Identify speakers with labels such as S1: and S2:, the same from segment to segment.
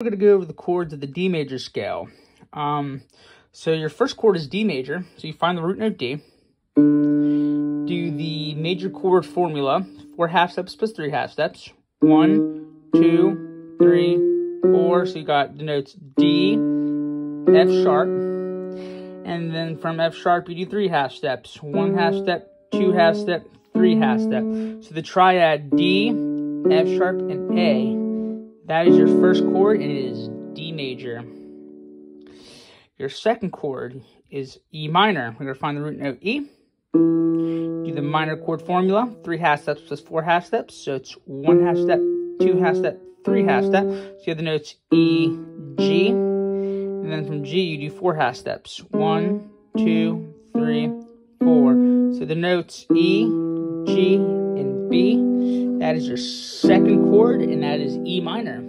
S1: We're going to go over the chords of the D major scale. So your first chord is D major, so you find the root note D. Do the major chord formula, 4 half steps plus 3 half steps. 1, 2, 3, 4. So you got the notes D, F sharp, and then from F sharp you do 3 half steps. 1 half step, 2 half step, 3 half step. So the triad D, F sharp, and A. That is your first chord, and it is D major. Your second chord is E minor. We're going to find the root note E. Do the minor chord formula, 3 half steps plus 4 half steps. So it's 1 half step, 2 half step, 3 half step. So you have the notes E, G. And then from G, you do 4 half steps. 1, 2, 3, 4. So the notes E, G, and B. That is your second chord, and that is E minor.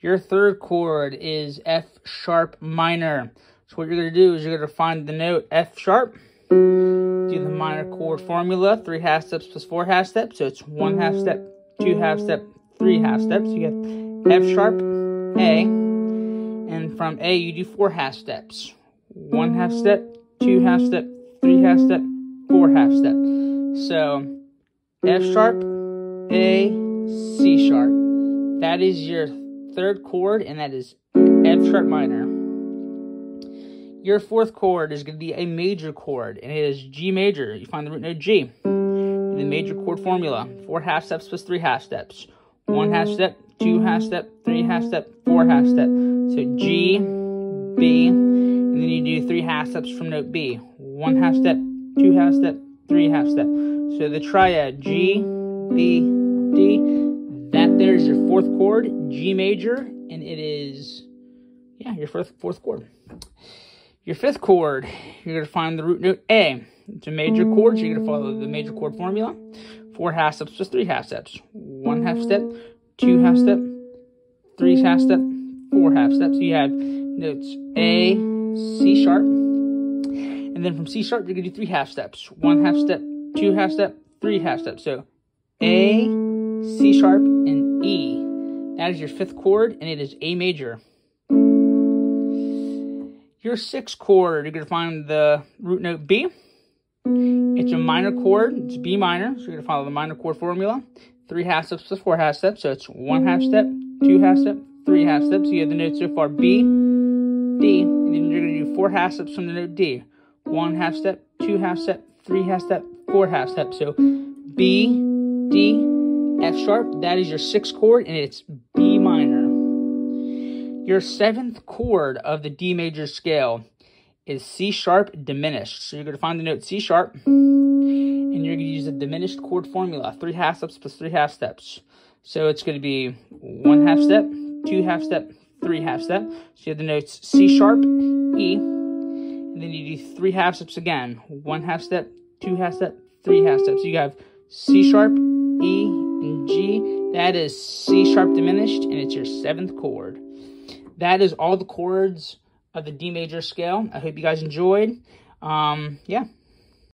S1: Your third chord is F sharp minor. So what you're going to do is you're going to find the note F sharp, do the minor chord formula, 3 half steps plus 4 half steps. So it's 1 half step, 2 half step, 3 half steps. So you have F sharp, A, and from A you do 4 half steps. 1 half step, 2 half step, 3 half step, 4 half step. So F sharp, A, C sharp. That is your third chord, and that is F sharp minor. Your fourth chord is going to be a major chord, and it is G major. You find the root note G. The major chord formula, 4 half steps plus 3 half steps. 1 half step, 2 half step, 3 half step, 4 half step. So G, B, and then you do 3 half steps from note B. 1 half step, 2 half step, 3 half step. So the triad G, B, D, that there's your fourth chord, G major, and it is, your fourth chord. Your fifth chord, you're going to find the root note A. It's a major chord, so you're going to follow the major chord formula. 4 half steps plus 3 half steps. 1 half step, 2 half step, 3 half step, 4 half steps. So you have notes A, C sharp, and then from C sharp, you're going to do 3 half steps. 1 half step, 2 half step, 3 half steps. So A, C sharp, and E. That is your fifth chord, and it is A major. Your sixth chord, you're going to find the root note B. It's a minor chord. It's B minor, so you're going to follow the minor chord formula. 3 half steps plus 4 half steps. So it's 1 half step, 2 half step, 3 half steps. So you have the notes so far B, D, and then you're going to do 4 half steps from the note D. 1 half step, 2 half step, 3 half step, 4 half steps. So B, D, F sharp, that is your sixth chord, and it's B minor. Your seventh chord of the D major scale is C sharp diminished. So you're going to find the note C sharp, and you're going to use the diminished chord formula, 3 half steps plus 3 half steps. So it's going to be 1 half step, 2 half step, 3 half step. So you have the notes C sharp, E, and then you do 3 half steps again. 1 half step, 2 half step, 3 half steps. So you have C sharp, E, and G. That is C sharp diminished, and it's your seventh chord. That is all the chords of the D major scale. I hope you guys enjoyed. Yeah.